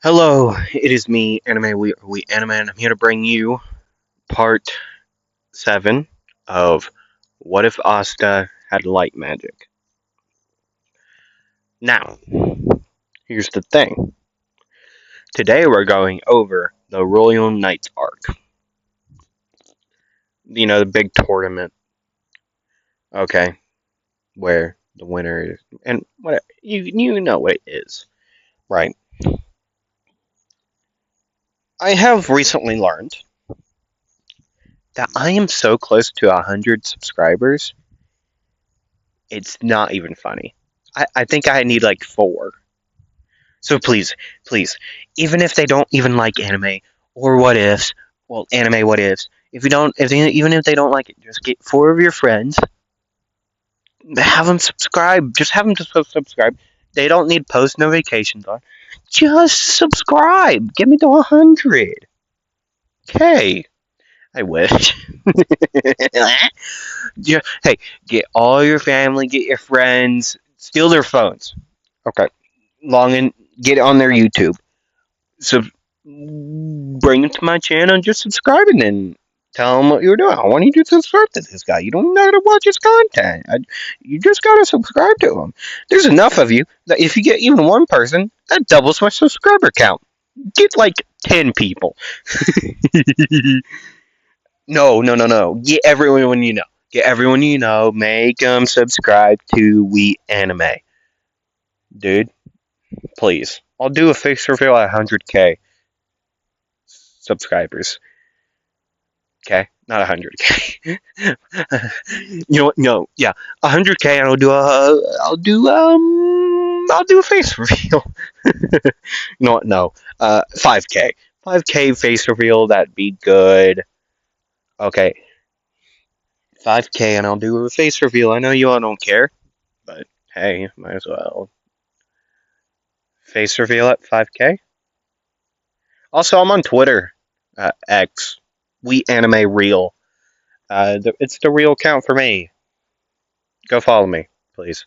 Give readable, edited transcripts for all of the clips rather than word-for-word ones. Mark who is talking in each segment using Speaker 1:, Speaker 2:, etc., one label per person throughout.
Speaker 1: Hello, it is me, Anime We Anime, and I'm here to bring you part 7 of What If Asta Had Light Magic. Now, here's the thing. Today we're going over the Royal Knights arc. You know, the big tournament. Okay, where the winner is. And what you know what it is, right? I have recently learned that I am so close to 100 subscribers, it's not even funny. I think I need like 4. So please, even if they don't even like anime or what ifs, well, anime what ifs. If you don't, even if they don't like it, just get 4 of your friends, have them subscribe. Just have them subscribe. They don't need post notifications on. Just subscribe. Get me to 100. Okay, I wish. Yeah, hey, get all your family, get your friends, steal their phones. Okay, long and get on their YouTube. So bring them to my channel and just subscribe and then tell them what you're doing. I want you to subscribe to this guy. You don't gotta watch his content. You just gotta subscribe to him. There's enough of you that if you get even one person, that doubles my subscriber count. Get like 10 people. No. Get everyone you know. Get everyone you know. Make them subscribe to We Anime. Dude, please. I'll do a face reveal at 100k subscribers. Okay, not 100k. You know what? No, yeah, 100k, and I'll do a face reveal. You know what? No, 5k, 5k face reveal. That'd be good. Okay, 5k, and I'll do a face reveal. I know you all don't care, but hey, might as well face reveal at 5k. Also, I'm on Twitter, X, We Anime Real. It's the real account for me. Go follow me, please.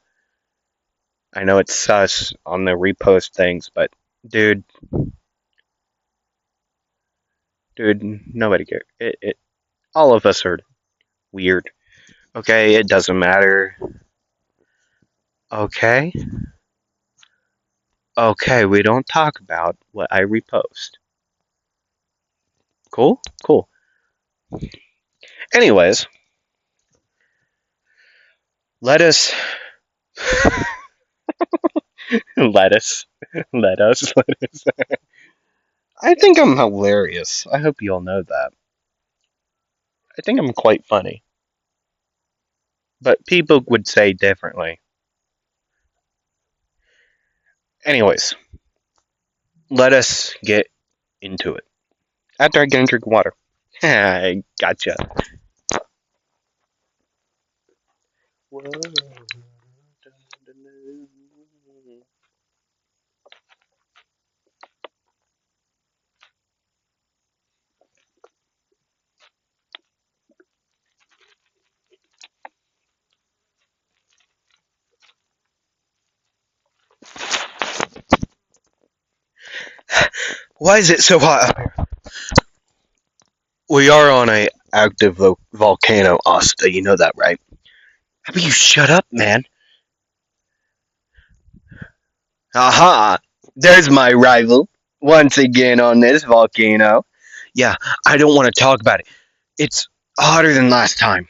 Speaker 1: I know it's sus on the repost things, but dude, nobody cares. All of us are weird. Okay, it doesn't matter. Okay, okay, we don't talk about what I repost. Cool. Anyways, let us, let us, let us. I think I'm hilarious. I hope you all know that. I think I'm quite funny, but people would say differently. Anyways, let us get into it. After I get a drink of water. I gotcha. Why is it so hot up here? We are on a active volcano, Asta. You know that, right? How about you shut up, man? Aha! There's my rival once again on this volcano. Yeah, I don't want to talk about it. It's hotter than last time.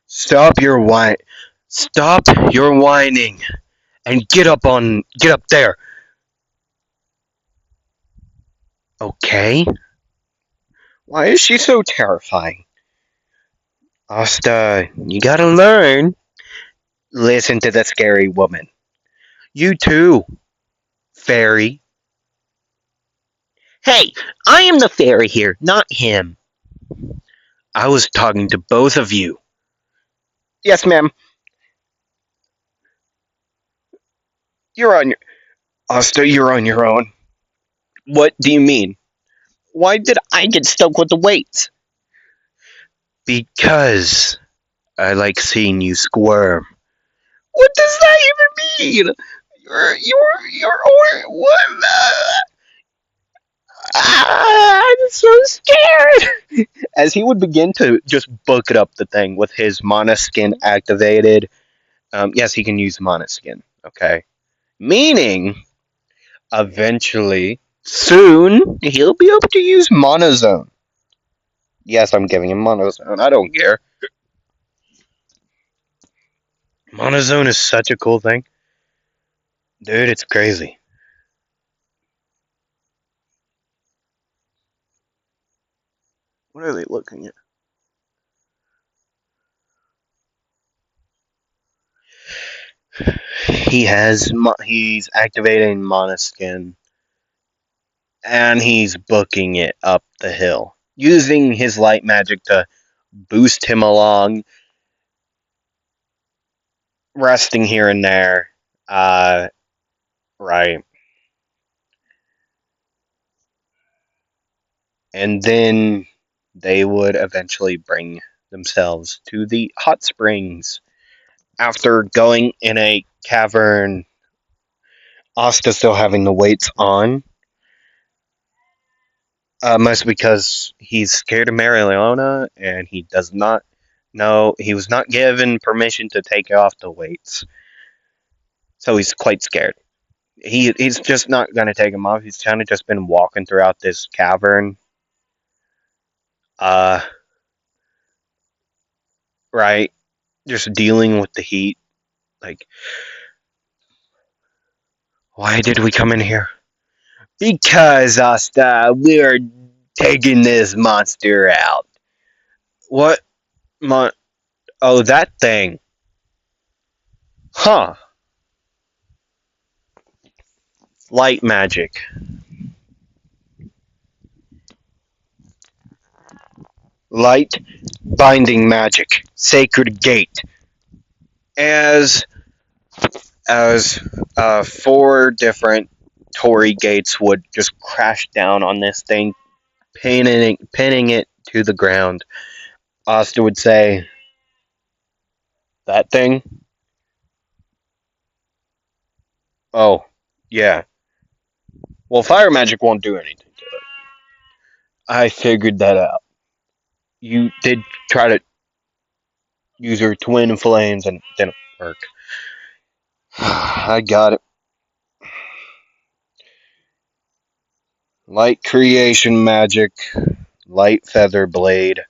Speaker 1: Stop your whine. Stop your whining and get up there. Okay? Why is she so terrifying? Asta, you gotta learn. Listen to the scary woman. You too, fairy. Hey, I am the fairy here, not him. I was talking to both of you. Yes, ma'am. You're on your Asta, you're on your own. What do you mean? Why did I get stuck with the weights? Because I like seeing you squirm. What does that even mean? You're what? so scared! As he would begin to just book it up the thing with his mana skin activated. Yes, he can use mana skin. Okay. Meaning, eventually, soon, he'll be able to use Mana Zone. Yes, I'm giving him Mana Zone. I don't care. Mana Zone is such a cool thing. Dude, it's crazy. What are they looking at? He's activating Mana Skin, and he's booking it up the hill. Using his light magic to boost him along, resting here and there. Right. And then they would eventually bring themselves to the hot springs. After going in a cavern, Asta still having the weights on, mostly because he's scared of Marileona and he does not know, he was not given permission to take off the weights. So he's quite scared. He's just not going to take them off. He's kind of just been walking throughout this cavern. Uh, right. Just dealing with the heat. Like, why did we come in here? Because, Asta, we're taking this monster out. What? Oh, that thing. Huh. Light magic. Light binding magic. Sacred gate. As four different Torii gates would just crash down on this thing, pinning it to the ground. Asta would say, "That thing? Oh, yeah. Well, fire magic won't do anything to it. I figured that out. You did try to use your twin flames and it didn't work. I got it. Light creation magic, light feather blade.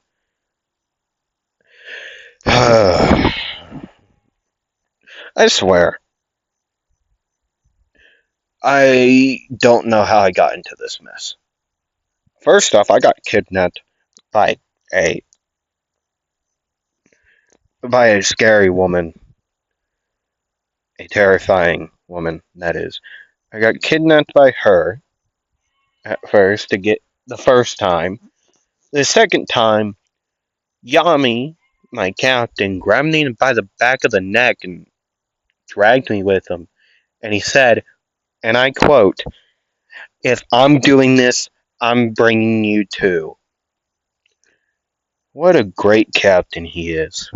Speaker 1: I swear, I don't know how I got into this mess. First off, I got kidnapped by a scary woman, a terrifying woman, that is. I got kidnapped by her at first to get the first time. The second time, Yami, my captain, grabbed me by the back of the neck and dragged me with him. And he said, and I quote, "If I'm doing this, I'm bringing you too." What a great captain he is.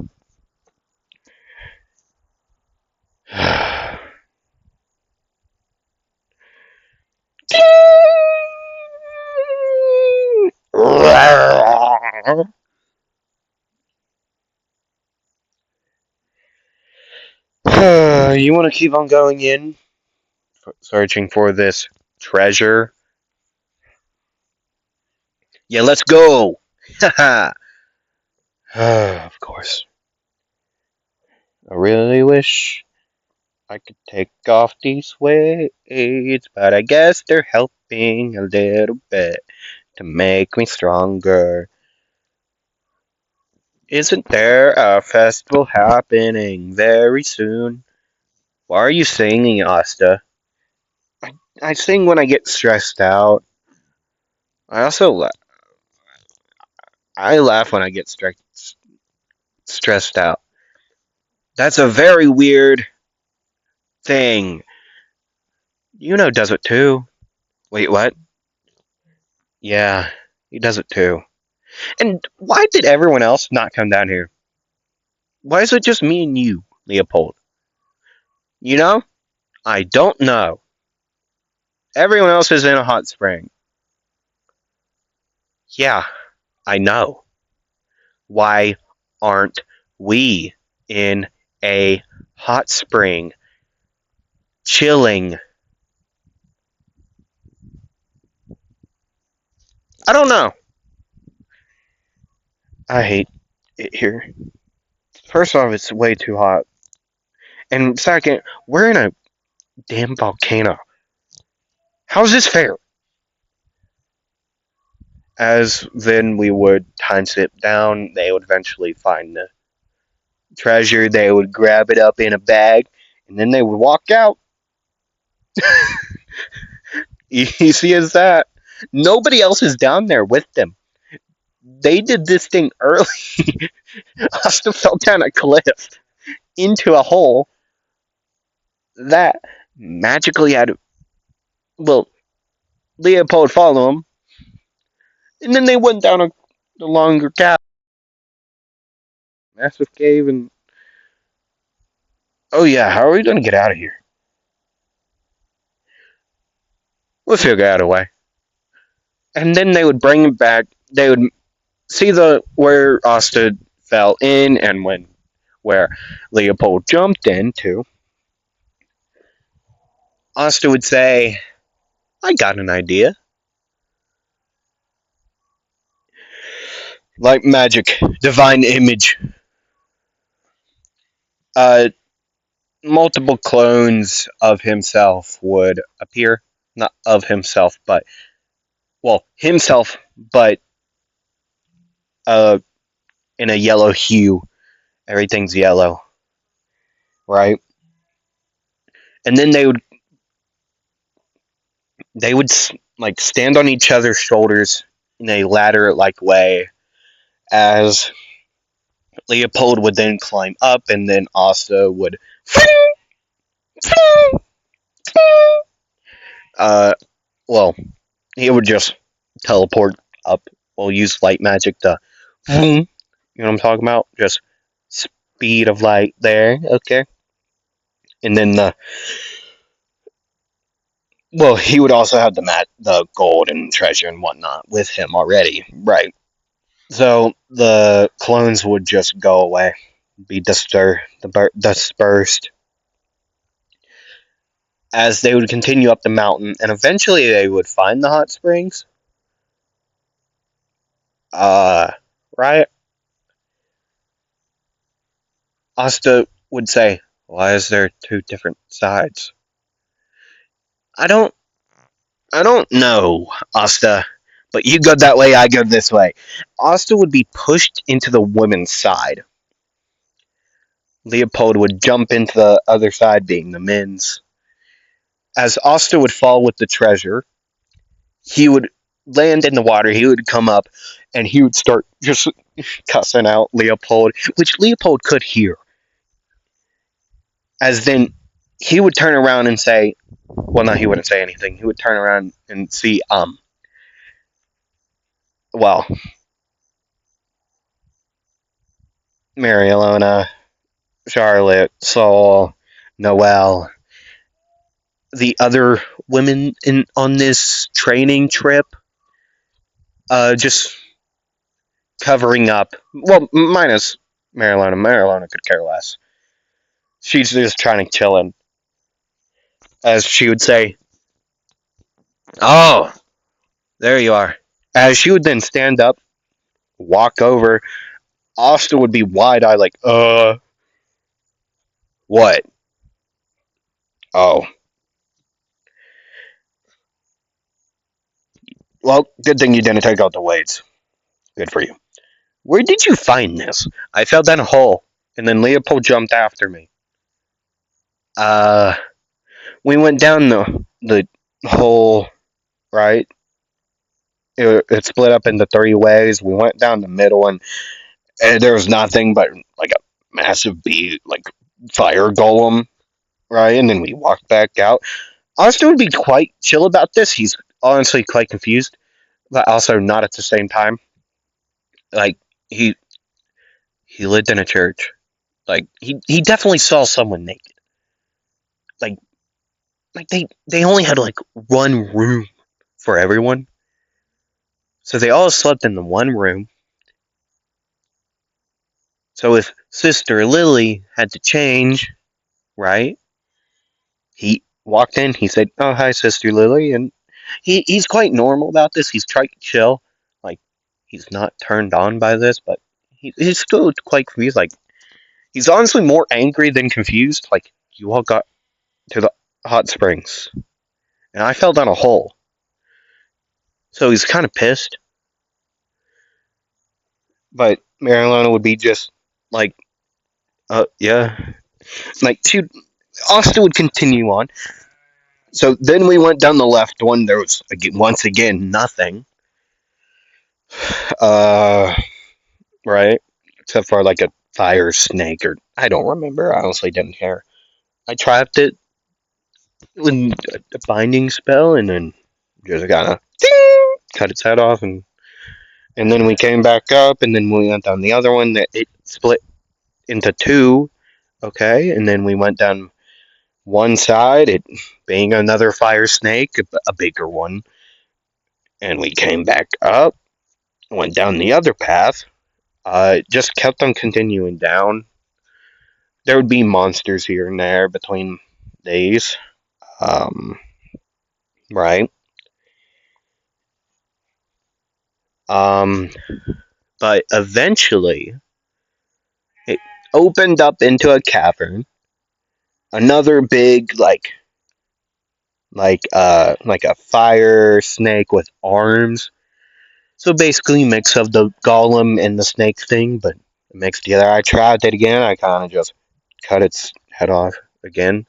Speaker 1: You want to keep on going in, searching for this treasure? Yeah, let's go! Haha! Of course. I really wish I could take off these weights, but I guess they're helping a little bit to make me stronger. Isn't there a festival happening very soon? Why are you singing, Asta? I sing when I get stressed out. I also I laugh when I get stressed out. That's a very weird thing. Does it too. Wait, what? Yeah, he does it too. And why did everyone else not come down here? Why is it just me and you, Leopold? You know? I don't know. Everyone else is in a hot spring. Yeah, I know. Why aren't we in a hot spring chilling? I don't know. I hate it here. First off, it's way too hot. And second, we're in a damn volcano. How's this fair? As then we would time sit down, they would eventually find the treasure, they would grab it up in a bag, and then they would walk out. Easy as that. Nobody else is down there with them. They did this thing early. Asta fell down a cliff into a hole that magically had, well, Leopold follow him, and then they went down a longer massive cave, and oh yeah, how are we gonna get out of here? We'll figure out a way. And then they would bring him back. They would see the where Asta fell in and when where Leopold jumped into. Asta would say, "I got an idea." Like magic, divine image. Uh, Multiple clones of himself would appear. Not of himself, but well, himself, but uh, in a yellow hue. Everything's yellow, right? And then they would like stand on each other's shoulders in a ladder-like way, as Leopold would then climb up, and then Asta would, uh, well, he would just teleport up. We'll use light magic to, you know what I'm talking about? Just speed of light there, okay? And then well, he would also have the gold and treasure and whatnot with him already, right? So the clones would just go away, be dispersed, as they would continue up the mountain, and eventually they would find the hot springs. Uh, right? Asta would say, "Why is there two different sides?" I don't, I don't know, Asta. But you go that way, I go this way. Asta would be pushed into the women's side. Leopold would jump into the other side, being the men's. As Asta would fall with the treasure, he would land in the water, he would come up, and he would start just cussing out Leopold, which Leopold could hear. As then he would turn around and say, well, no, he wouldn't say anything. He would turn around and see, well, Marielona, Charlotte, Saul, Noelle, the other women on this training trip, just covering up. Well, minus Marielona. Marielona could care less. She's just trying to chill in. As she would say, "Oh, there you are." As she would then stand up, walk over, Austin would be wide eyed, like, what? Oh, well, good thing you didn't take out the weights. Good for you. Where did you find this? I fell down a hole, and then Leopold jumped after me. Uh, we went down the hole, right? It split up into three ways. We went down the middle, and there was nothing but like a massive bee, like fire golem, right? And then we walked back out. Austin would be quite chill about this. He's honestly quite confused, but also not at the same time. Like he he lived in a church. Like he definitely saw someone naked. Like like they only had like one room for everyone. So they all slept in the one room. So if Sister Lily had to change, right? He walked in, he said, "Oh, hi, Sister Lily." And he's quite normal about this. He's trying to chill. Like, he's not turned on by this, but he's still quite confused. Like, he's honestly more angry than confused. Like, you all got to the hot springs, and I fell down a hole. So he's kind of pissed. But Marilena would be just like, yeah. Like, Asta would continue on. So then we went down the left one. There was, once again, nothing. Uh, right? Except for like a fire snake, or I don't remember. I honestly didn't care. I trapped it with a binding spell, and then just kind of cut its head off, and then we came back up, and then we went down the other one. That it split into two, okay, and then we went down one side, it being another fire snake, a bigger one, and we came back up, went down the other path. Just kept on continuing down. There would be monsters here and there between these. Um, right. Um, but eventually, it opened up into a cavern. Another big, like a fire snake with arms. So basically, a mix of the golem and the snake thing, but mixed together. I tried it again. I kind of just cut its head off again.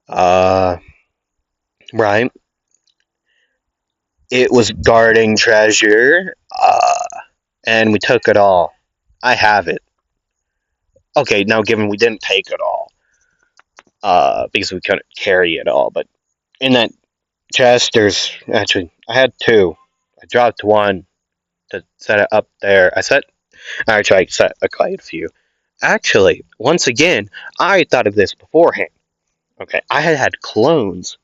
Speaker 1: Uh, right. It was guarding treasure, and we took it all. I have it. Okay, now given we didn't take it all, because we couldn't carry it all, but in that chest, there's actually I had two. I dropped one to set it up there. I set quite a few. Actually, once again, I thought of this beforehand. Okay, I had clones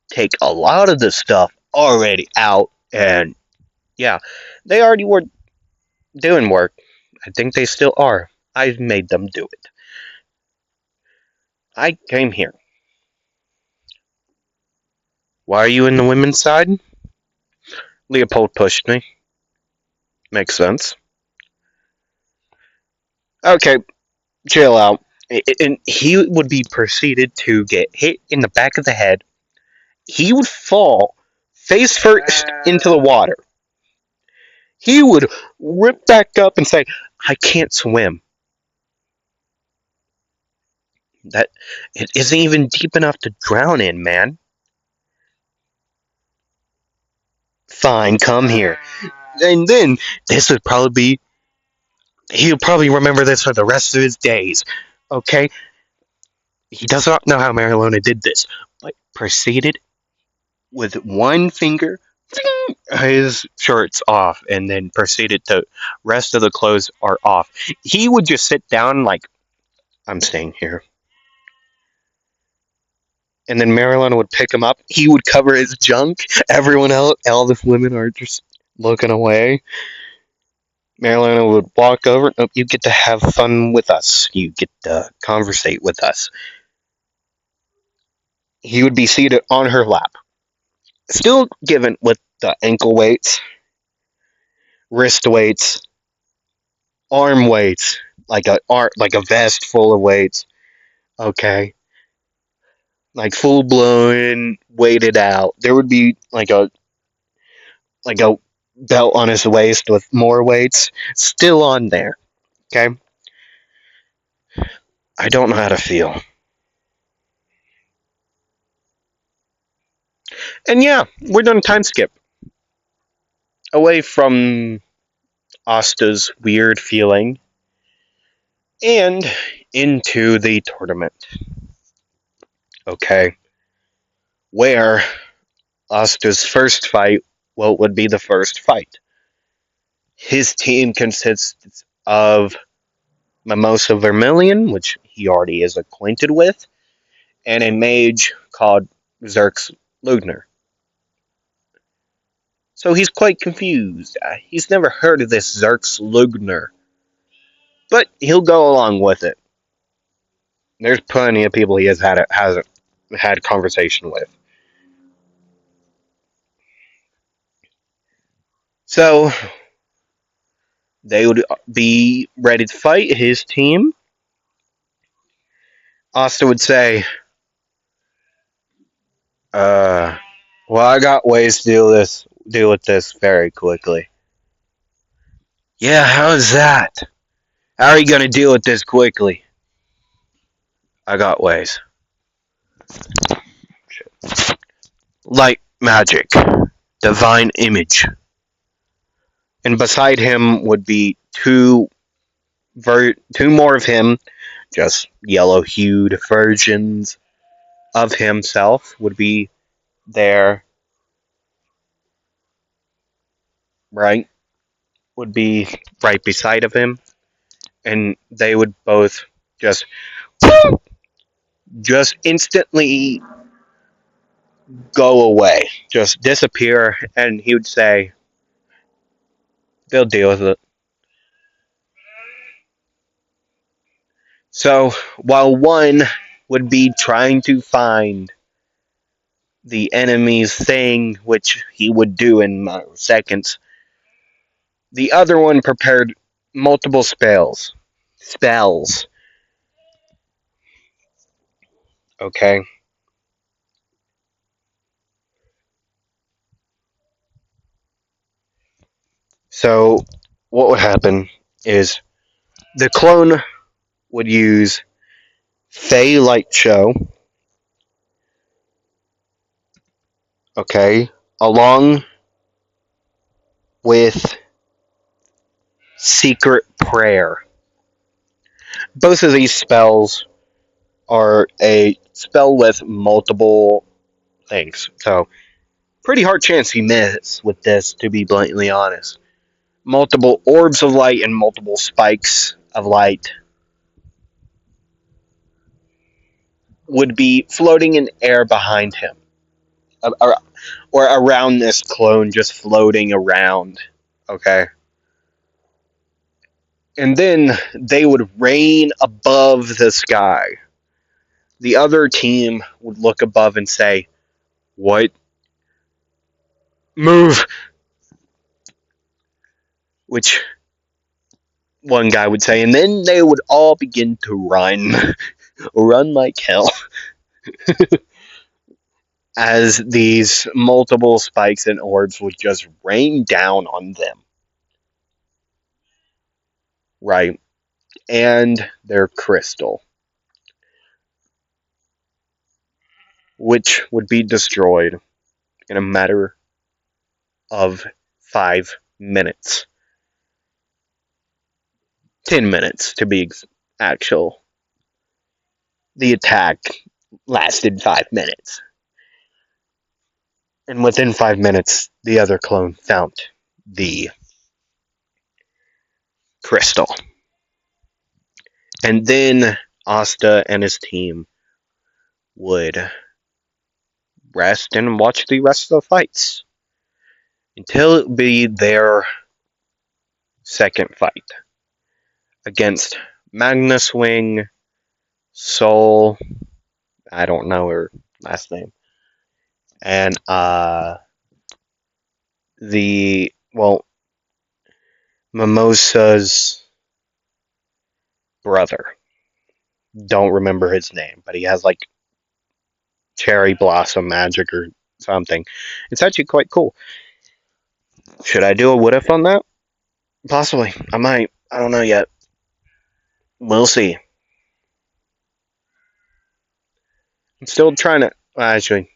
Speaker 1: take a lot of the stuff already out, and yeah, they already were doing work. I think they still are. I've made them do it. I came here. Why are you in the women's side? Leopold pushed me. Makes sense. Okay, chill out. And he would be proceeded to get hit in the back of the head. He would fall face first into the water. He would rip back up and say, "I can't swim." That it isn't even deep enough to drown in, man. Fine, come here. And then this would probably be he'll probably remember this for the rest of his days. Okay? He does not know how Marilona did this, but proceeded with one finger, his shirt's off, and then proceeded to rest of the clothes are off. He would just sit down like, "I'm staying here." And then Marilyn would pick him up. He would cover his junk. Everyone else, all the women are just looking away. Marilyn would walk over. "Oh, you get to have fun with us. You get to conversate with us." He would be seated on her lap, still given with the ankle weights, wrist weights, arm weights, like a vest full of weights. Okay, like full blown weighted out. There would be like a belt on his waist with more weights still on there. Okay, I don't know how to feel. And yeah, we're doing a time skip away from Asta's weird feeling and into the tournament. Okay, where Asta's first fight, well, would be the first fight. His team consists of Mimosa Vermilion, which he already is acquainted with, and a mage called Zerx Lugner. So he's quite confused. He's never heard of this Zerx Lugner, but he'll go along with it. There's plenty of people he hasn't had conversation with. So they would be ready to fight his team. Asta would say, well, I got ways to deal with this very quickly. Yeah, how's that? How are you gonna deal with this quickly? I got ways. Light magic. Divine image. And beside him would be two more of him, just yellow-hued versions of himself would be there, right? Would be right beside of him, and they would both just just instantly go away, just disappear, and he would say, "They'll deal with it." So while one would be trying to find the enemy's thing, which he would do in seconds, the other one prepared multiple spells. Spells. Okay? So, what would happen is the clone would use Fey Light Show, okay, along with Secret Prayer. Both of these spells are a spell with multiple things. So, pretty hard chance you miss with this, to be blatantly honest. Multiple orbs of light and multiple spikes of light would be floating in air behind him, or around this clone, just floating around. Okay? And then they would rain above the sky. The other team would look above and say, "What? Move!" Which one guy would say, and then they would all begin to run. Run like hell. As these multiple spikes and orbs would just rain down on them. Right? And their crystal, which would be destroyed in a matter of 5 minutes. 10 minutes to be actual. The attack lasted 5 minutes. And within 5 minutes, the other clone found the crystal. And then Asta and his team would rest and watch the rest of the fights until it be their second fight against Magnus Wing, Soul, I don't know her last name, and Mimosa's brother. Don't remember his name, but he has like cherry blossom magic or something. It's actually quite cool. Should I do a what if on that? Possibly. I might. I don't know yet. We'll see. I'm still trying to. Actually,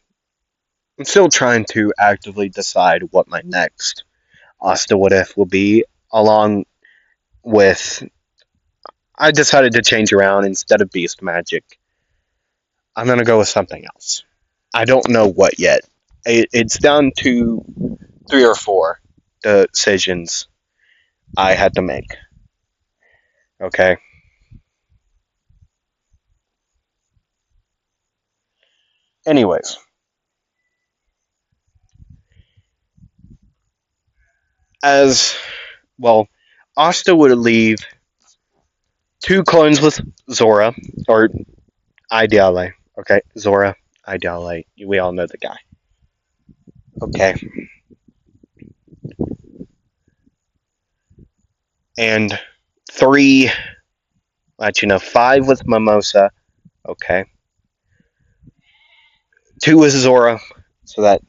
Speaker 1: I'm still trying to actively decide what my next Asta what if will be. Along with, I decided to change around instead of beast magic. I'm gonna go with something else. I don't know what yet. It's down to 3 or 4 decisions I had to make. Okay. Anyways, As well, Asta would leave two clones with Zora, or Ideale. Okay, Zora, Ideale. We all know the guy. Okay, and three, five with Mimosa. Okay, two with Zora, so that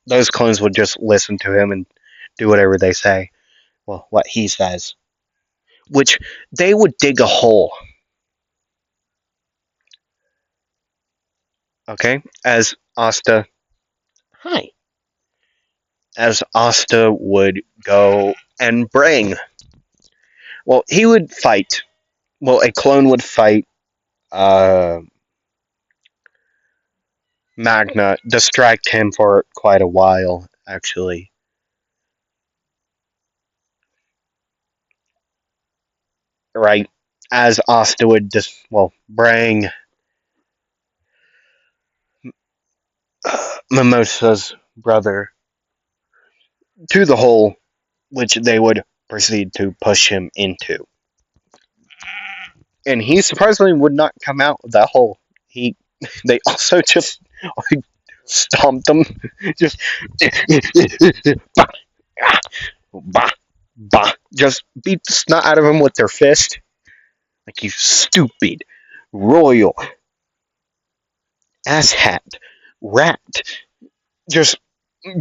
Speaker 1: those clones would just listen to him and do whatever they say. Well, what he says, which they would dig a hole. Okay, as Asta, hi, as Asta would go and bring. Well, he would fight. Well, a clone would fight uh, Magna, distract him for quite a while, actually. Right? As Asta would bring Mimosa's brother to the hole, which they would proceed to push him into. And he surprisingly would not come out of that hole. They also just stomped him, just bah, bah, just beat the snot out of him with their fist. Like, you stupid, royal, asshat, rat. Just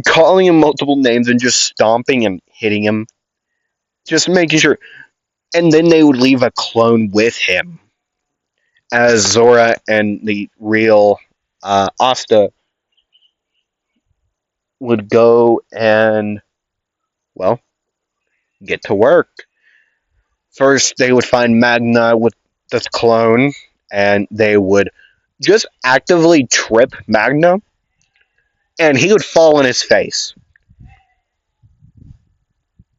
Speaker 1: calling him multiple names and just stomping and hitting him. Just making sure. And then they would leave a clone with him. As Zora and the real Asta would go and, well, get to work. First, they would find Magna with this clone, and they would just actively trip Magna, and he would fall on his face.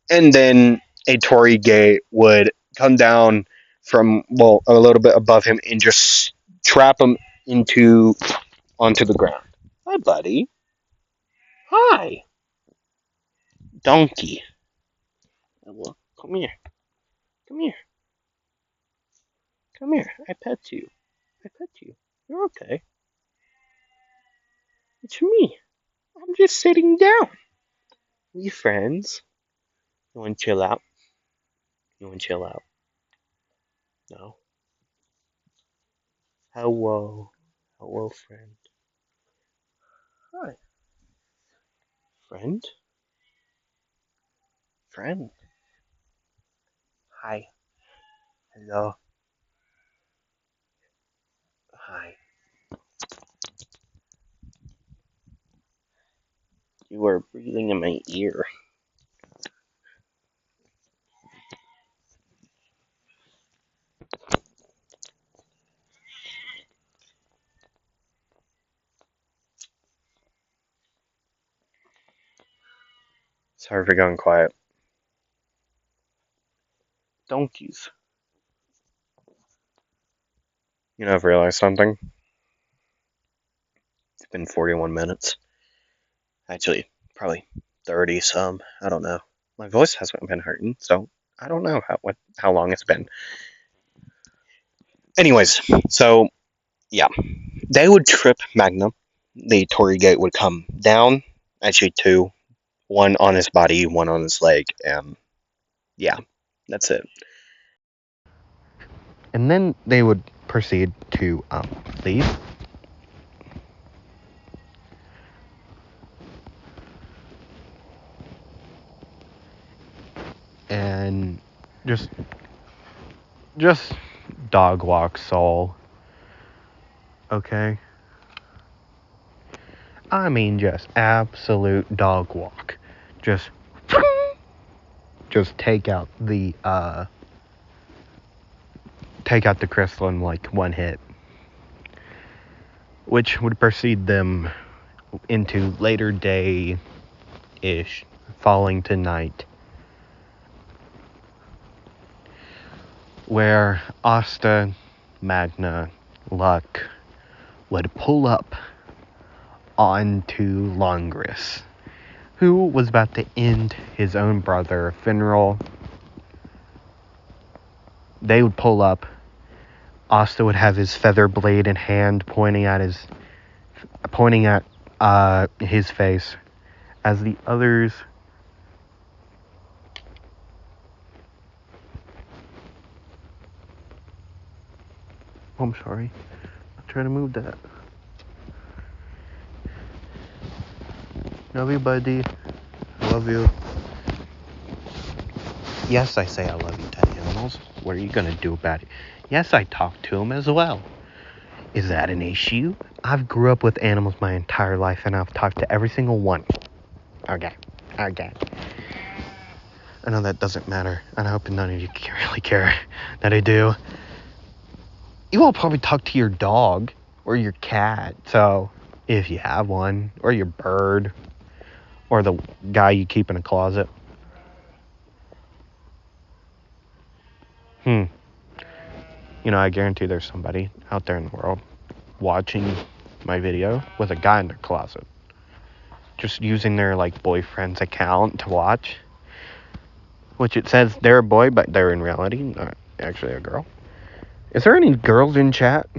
Speaker 1: And then a Tory gate would come down from, a little bit above him and just trap him onto the ground. Hi, buddy. Hi. Donkey. Well, come here. Come here. Come here. I pet you. I pet you. You're okay. It's me. I'm just sitting down. We friends. You want to chill out? You want to chill out? No. Hello. Hello, friend. Hi. Friend? Friend. Hi. Hello. Hi. You are breathing in my ear. Sorry for going quiet. Donkeys. I've realized something. It's been 41 minutes. Actually, probably 30 some. I don't know. My voice hasn't been hurting, so I don't know how long it's been. Anyways, so yeah, they would trip Magnum. The Tory gate would come down. Actually, two. One on his body, one on his leg, and yeah, that's it. And then they would proceed to leave. And just dog walk Saul. Okay? I mean, just absolute dog walk. Just take out the crystal in like one hit, which would proceed them into later day-ish, falling to night, where Asta, Magna, Luck would pull up onto Longris, who was about to end his own brother, funeral. They would pull up. Asta would have his feather blade in hand, pointing at his face, as the others I'm sorry. I'm trying to move that. Love you, buddy. I love you. Yes, I say I love you to animals. What are you gonna do about it? Yes, I talk to them as well. Is that an issue? I've grew up with animals my entire life, and I've talked to every single one. Okay. I know that doesn't matter, and I hope none of you really care that I do. You all probably talk to your dog or your cat, so if you have one, or your bird, or the guy you keep in a closet. I guarantee there's somebody out there in the world watching my video with a guy in their closet, just using their boyfriend's account to watch, which it says they're a boy, but they're in reality not actually a girl. Is there any girls in chat?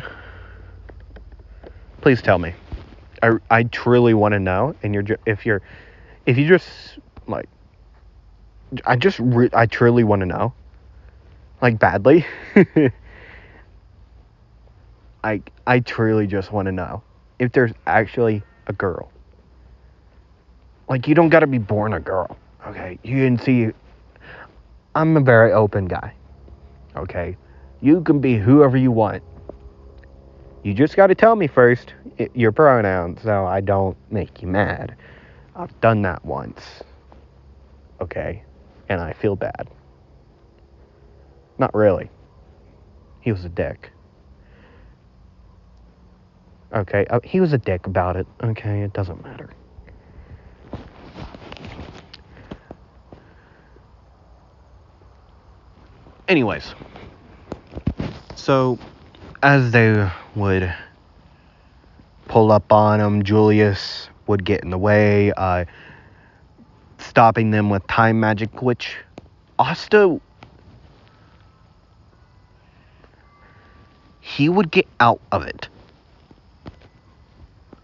Speaker 1: Please tell me. I truly want to know. And I truly want to know, badly. I truly just want to know if there's actually a girl. You don't gotta be born a girl, okay? You can see, I'm a very open guy, okay? You can be whoever you want. You just gotta tell me first your pronouns so I don't make you mad. I've done that once, okay? And I feel bad. Not really. He was a dick. Okay, he was a dick about it. Okay, it doesn't matter. Anyways, so as they would pull up on him, Julius would get in the way, stopping them with time magic, which Asta, he would get out of it.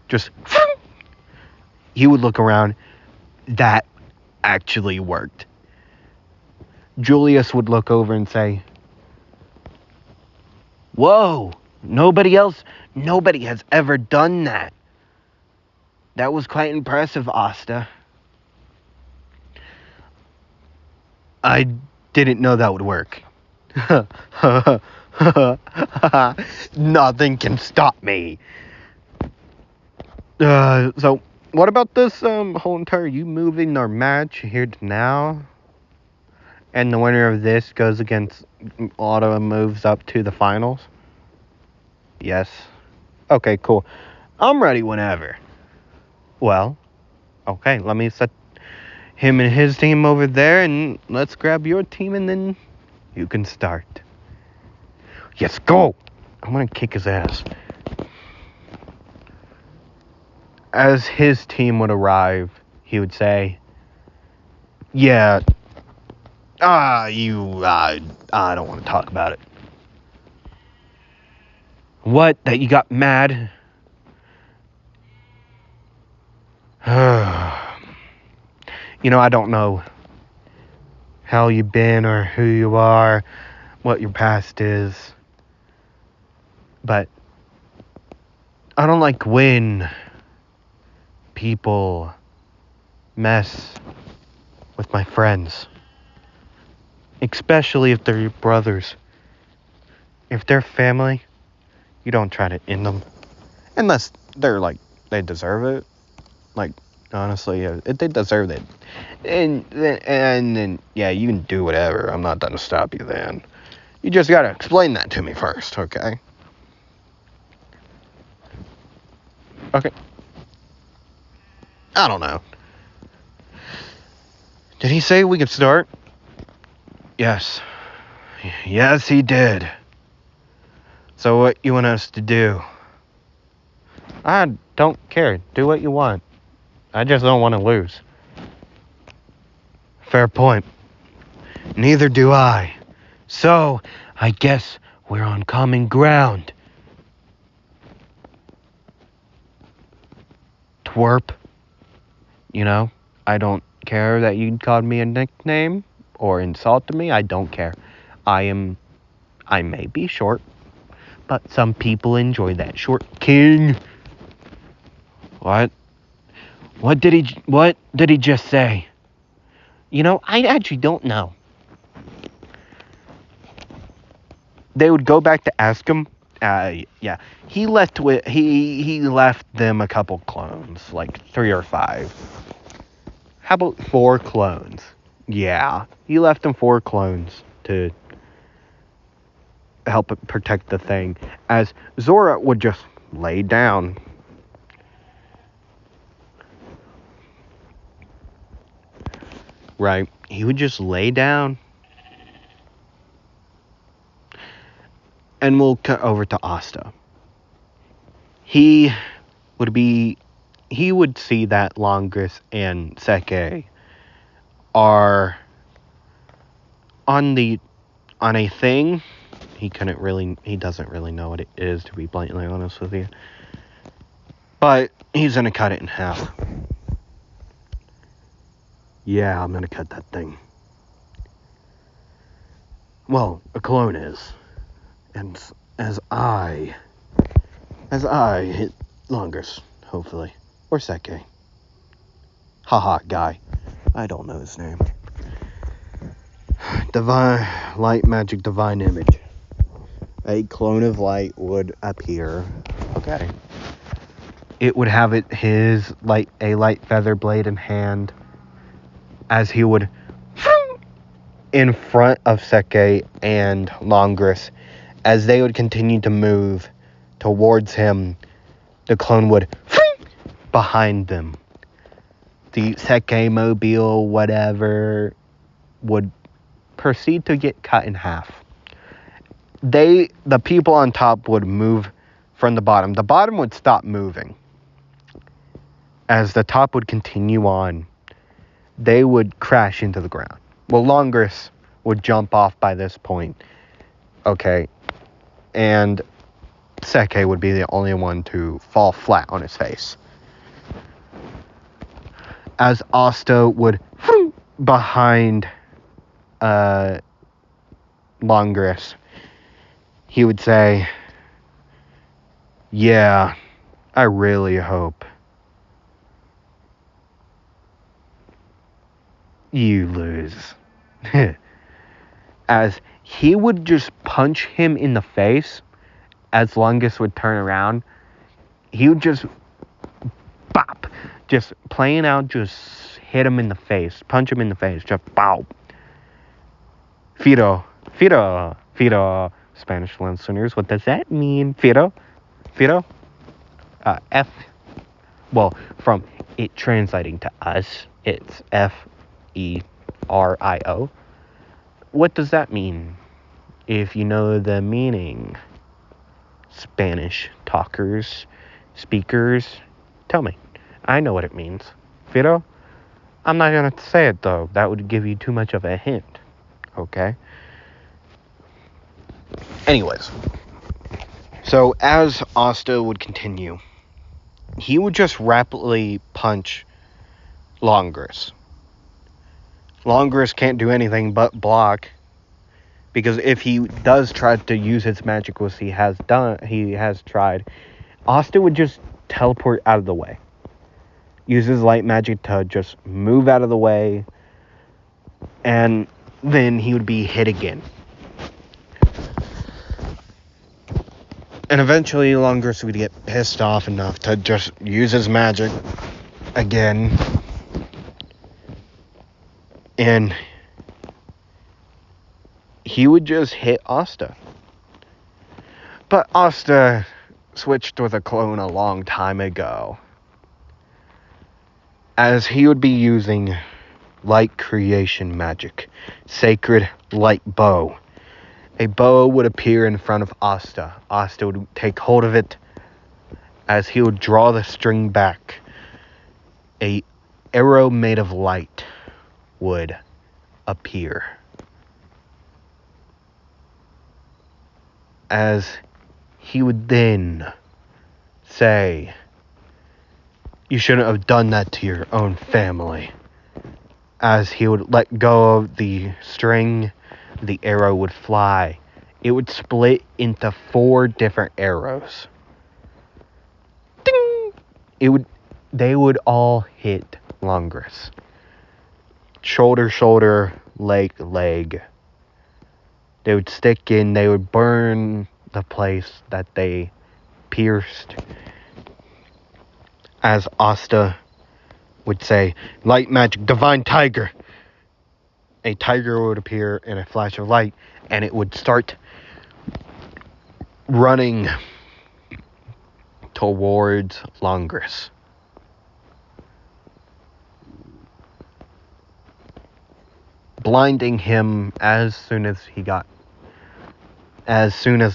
Speaker 1: Just, he would look around. That actually worked. Julius would look over and say, "Whoa, nobody has ever done that. That was quite impressive, Asta. I didn't know that would work." Nothing can stop me. So what about this whole entire you moving our match here to now? And the winner of this goes against Auto and moves up to the finals? Yes. Okay, cool. I'm ready whenever. Well, okay, let me set him and his team over there, and let's grab your team, and then you can start. Yes, go! I'm gonna kick his ass. As his team would arrive, he would say, "Yeah, I don't want to talk about it." What? That you got mad? I don't know how you've been or who you are, what your past is, but I don't like when people mess with my friends, especially if they're your brothers. If they're family, you don't try to end them, unless they're they deserve it. Honestly, if they deserve it, and then yeah, you can do whatever. I'm not gonna stop you then. You just gotta explain that to me first, okay? Okay. I don't know. Did he say we could start? Yes. Yes, he did. So what you want us to do? I don't care. Do what you want. I just don't want to lose.
Speaker 2: Fair point. Neither do I. So, I guess we're on common ground. Twerp. You know, I don't care that you called me a nickname or insulted me. I don't care. I may be short, but some people enjoy that. Short king. What? What did he just say? You know, I actually don't know. They would go back to ask him. Yeah. He left them a couple clones, like 3 or 5. How about 4 clones? Yeah. He left them 4 clones to help protect the thing. As Zora would just lay down. Right. He would just lay down. And we'll cut over to Asta. He would see that Longris and Seke are on a thing. He doesn't really know what it is, to be blatantly honest with you. But he's gonna cut it in half. Yeah, I'm gonna cut that thing. Well, a clone is. And as I hit Longris, hopefully. Or Seke. Haha, guy. I don't know his name. Divine light magic divine image. A clone of light would appear. Okay. It would have a light feather blade in hand, as he would in front of Seke and Longris. As they would continue to move towards him, the clone would behind them. The Seke mobile, whatever, would proceed to get cut in half. The people on top would move from the bottom. The bottom would stop moving. As the top would continue on, they would crash into the ground. Well, Longris would jump off by this point. Okay. And Seke would be the only one to fall flat on his face. As Asta would behind Longris, he would say, yeah, I really hope you lose. As he would just punch him in the face, as Longris would turn around, he would just bop, just plain out, just hit him in the face, punch him in the face, just bow. Fido, Spanish listeners, what does that mean? Fido, F, well, from it translating to us, it's F-E-R-I-O. What does that mean? If you know the meaning, Spanish talkers, speakers, tell me. I know what it means. Fido? I'm not going to say it, though. That would give you too much of a hint. Okay? Anyways. So, as Asta would continue, he would just rapidly punch Longris. Longris can't do anything but block. Because if he does try to use his magic, which he has tried, Asta would just teleport out of the way. Use his light magic to just move out of the way, and then he would be hit again. And eventually Longris would get pissed off enough to just use his magic again. And he would just hit Asta. But Asta switched with a clone a long time ago, as he would be using light creation magic, sacred light bow. A bow would appear in front of Asta. Asta would take hold of it. As he would draw the string back, a arrow made of light would appear. As he would then say, "You shouldn't have done that to your own family." As he would let go of the string, the arrow would fly. It would split into 4 different arrows. Ding! They would all hit Longris. Shoulder, shoulder, leg, leg. They would stick in, they would burn the place that they pierced. As Asta would say, "Light magic, divine tiger." A tiger would appear in a flash of light, and it would start running towards Longris. Blinding him as soon as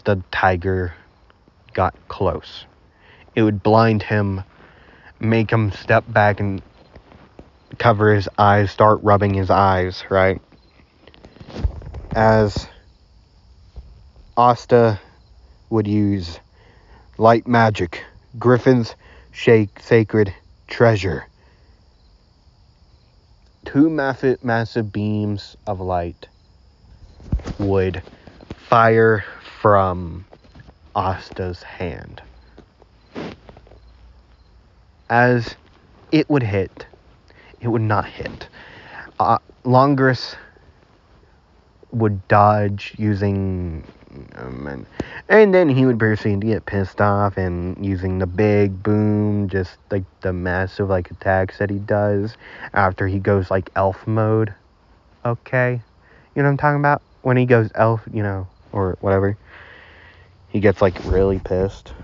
Speaker 2: the tiger got close. It would blind him, make him step back and cover his eyes, start rubbing his eyes, right? As Asta would use light magic, Griffin's sacred treasure. 2 massive beams of light would fire from Asta's hand. As it would hit, it would not hit. Longris would dodge using... and then he would proceed to get pissed off and using the big boom, just like the massive like attacks that he does after he goes like elf mode. Okay? You know what I'm talking about? When he goes elf, or whatever. He gets like really pissed.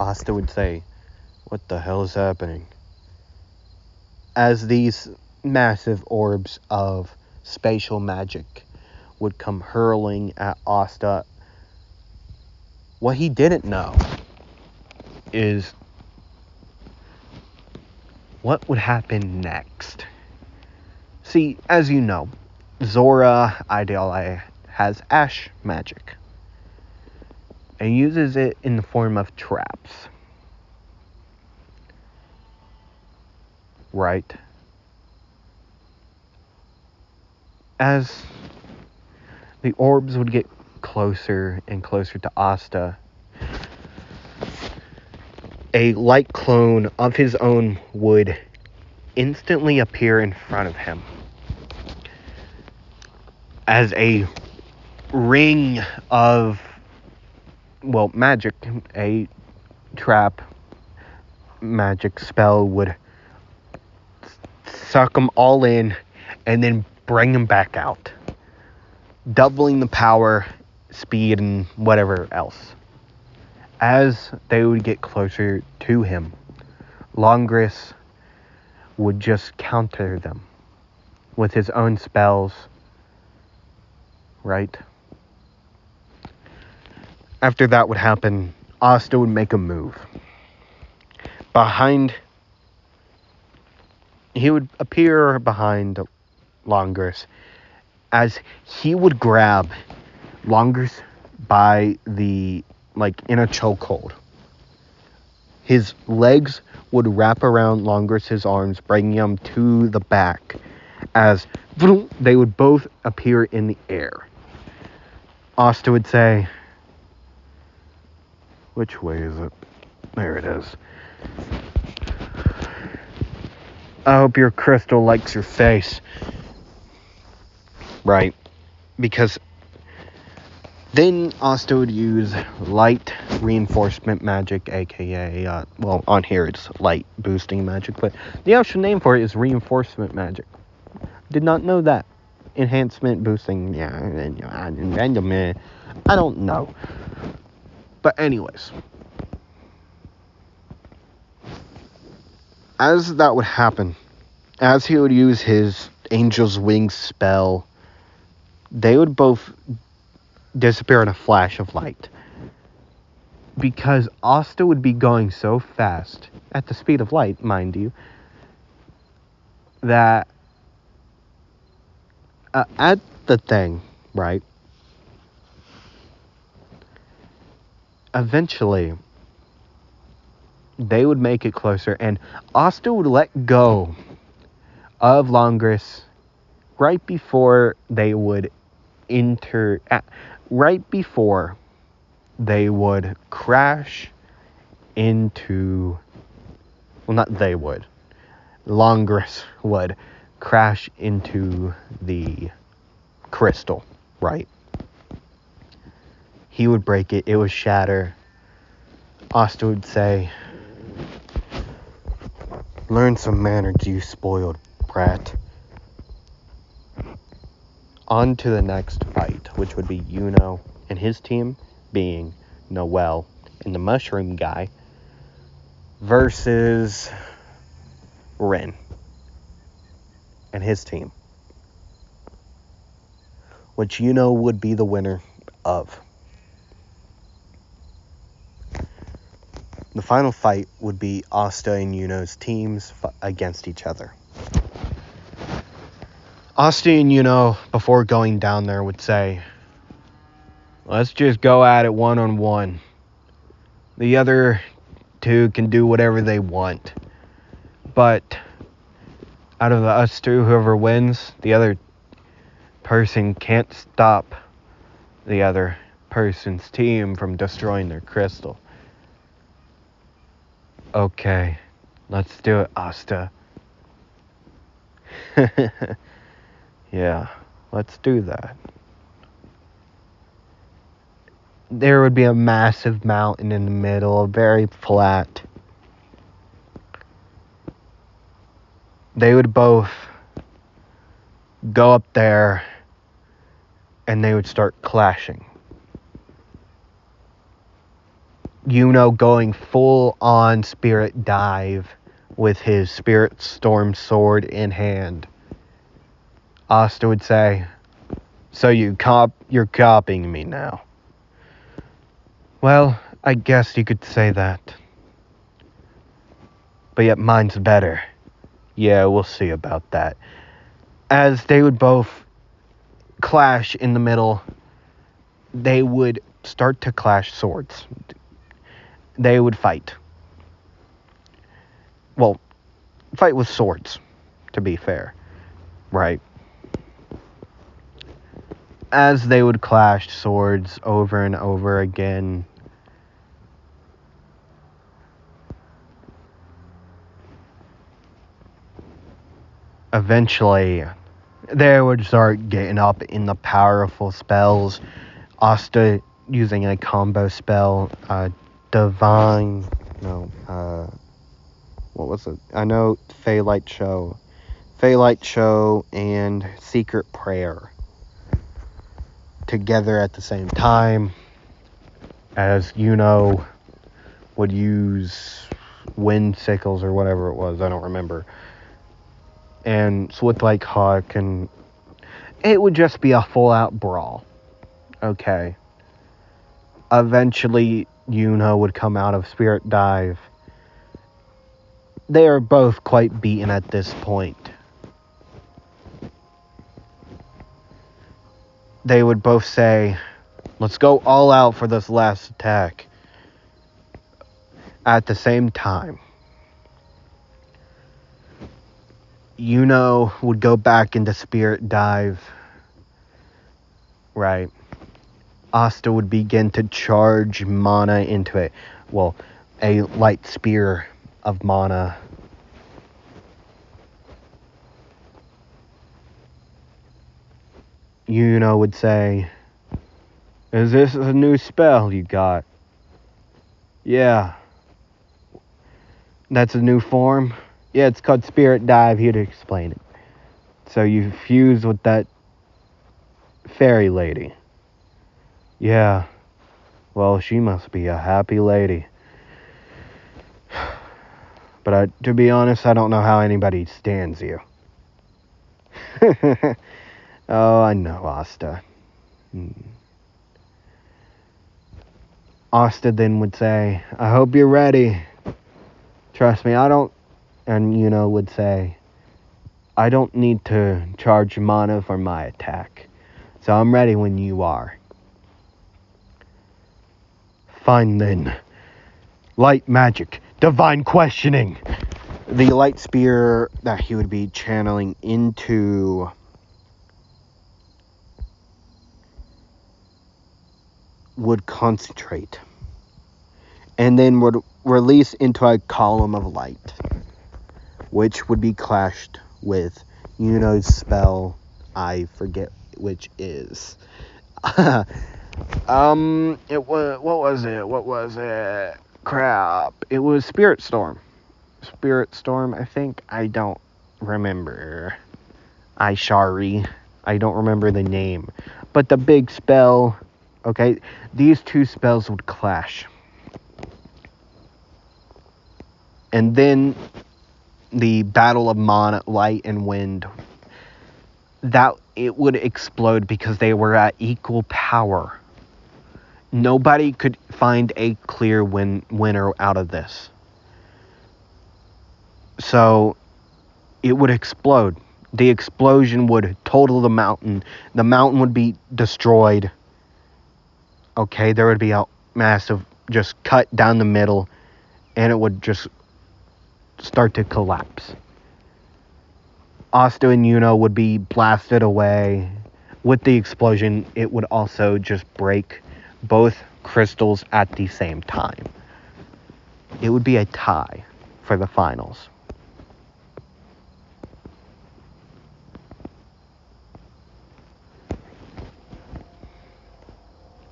Speaker 2: Asta would say, "What the hell is happening?" As these massive orbs of spatial magic would come hurling at Asta. What he didn't know is what would happen next. See, as you know, Zora Ideal has ash magic and uses it in the form of traps. Right? As the orbs would get closer and closer to Asta, a light clone of his own would instantly appear in front of him. As a ring of, magic, a trap magic spell would suck them all in and then bring them back out, doubling the power, speed, and whatever else. As they would get closer to him, Longris would just counter them with his own spells, right? After that would happen, Asta would make a move. He would appear behind Longris as he would grab Longris by the, in a chokehold. His legs would wrap around Longris's arms, bringing him to the back as they would both appear in the air. Asta would say, "Which way is it? There it is. I hope your crystal likes your face." Right? Because then Asta would use light reinforcement magic, aka, on here it's light boosting magic, but the actual name for it is reinforcement magic. Did not know that. Enhancement boosting, I don't know. But anyways, as that would happen, as he would use his Angel's Wings spell, they would both disappear in a flash of light. Because Asta would be going so fast, at the speed of light, mind you, that At the thing, right? Eventually, they would make it closer, and Asta would let go of Longris right before they would right before they would crash into. Well, not they would. Longris would crash into the crystal, right? He would break it. It would shatter. Asta would say, "Learn some manners, you spoiled brat." On to the next fight, which would be Yuno and his team, being Noel and the mushroom guy, versus Ren and his team, which Yuno would be the winner of. The final fight would be Asta and Yuno's teams against each other. Asta and Yuno, before going down there, would say, "Let's just go at it one-on-one. The other two can do whatever they want. But out of us two, whoever wins, the other person can't stop the other person's team from destroying their crystal." "Okay, let's do it, Asta." "Yeah, let's do that." There would be a massive mountain in the middle, very flat. They would both go up there and they would start clashing. Yuno going full on spirit dive with his spirit storm sword in hand. Asta would say, "So you're copying me now." "Well, I guess you could say that. But yet mine's better." "Yeah, we'll see about that." As they would both clash in the middle, they would start to clash swords. They would fight. Well, fight with swords, to be fair, right? As they would clash swords over and over again, eventually they would start getting up in the powerful spells. Asta using a combo spell, divine, no, what was it? I know Feylight Show and Secret Prayer together at the same time, as Yuno would use wind sickles or whatever it was, I don't remember, and Swift like Hawk, and it would just be a full out brawl. Okay. Eventually, Yuno would come out of Spirit Dive. They are both quite beaten at this point. They would both say, "Let's go all out for this last attack." At the same time, Yuno would go back into Spirit Dive. Right. Asta would begin to charge mana into it. Well, a light spear of mana. Yuno would say, "Is this a new spell you got?" "Yeah." "That's a new form?" "Yeah, it's called Spirit Dive." He'd explain it. "So you fuse with that fairy lady?" "Yeah." "Well, she must be a happy lady. But to be honest, I don't know how anybody stands you." "Oh, I know, Asta." Asta then would say, "I hope you're ready. Trust me, I don't..." And Yuno would say, I don't need to charge mana for my attack. So I'm ready when you are. Fine then. Light magic. Divine questioning. The light spear that he would be channeling into would concentrate. And then would release into a column of light, which would be clashed with Yuno's spell. I forget which is. What was it? Crap. It was Spirit Storm. Spirit Storm, I think. I don't remember. I don't remember the name. But the big spell, okay, these two spells would clash. And then the battle of mana, light and wind, that it would explode because they were at equal power. Nobody could find a clear winner out of this. So it would explode. The explosion would total the mountain. The mountain would be destroyed. Okay, there would be a massive just cut down the middle, and it would just start to collapse. Asta and Yuno would be blasted away. With the explosion, it would also just break both crystals at the same time. It would be a tie for the finals.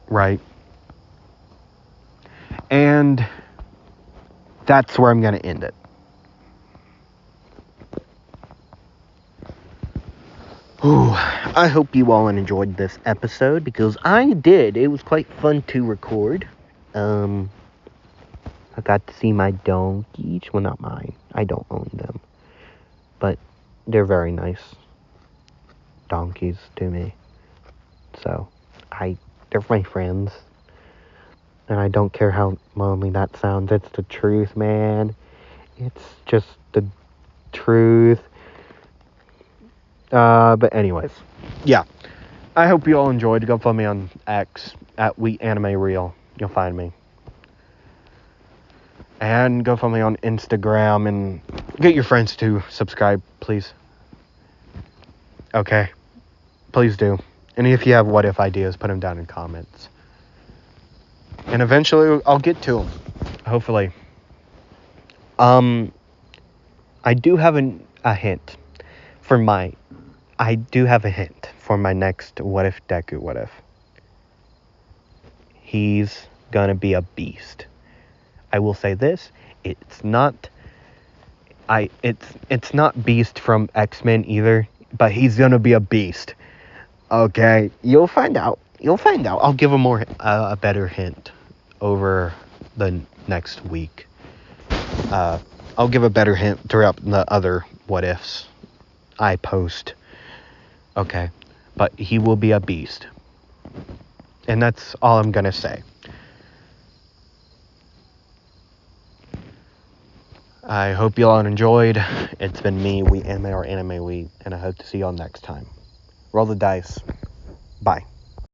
Speaker 2: Right? And that's where I'm going to end it. Ooh, I hope you all enjoyed this episode, because I did. It was quite fun to record. I got to see my donkeys. Well, not mine. I don't own them. But they're very nice donkeys to me. So, they're my friends. And I don't care how lonely that sounds. It's the truth, man. It's just the truth. But anyways, yeah. I hope you all enjoyed. Go follow me on X at WeAnimeReal. You'll find me. And go follow me on Instagram and get your friends to subscribe, please. Okay. Please do. And if you have what if ideas, put them down in comments. And eventually I'll get to them. Hopefully. I do have a hint for my next What If Deku What If. He's gonna be a beast. I will say this, it's not Beast from X-Men either, but he's gonna be a beast. Okay, you'll find out. I'll give a better hint over the next week. I'll give a better hint throughout the other what ifs I post. Okay, but he will be a beast. And that's all I'm gonna say. I hope you all enjoyed. It's been me, We Anime, or Anime We, and I hope to see you all next time. Roll the dice. Bye.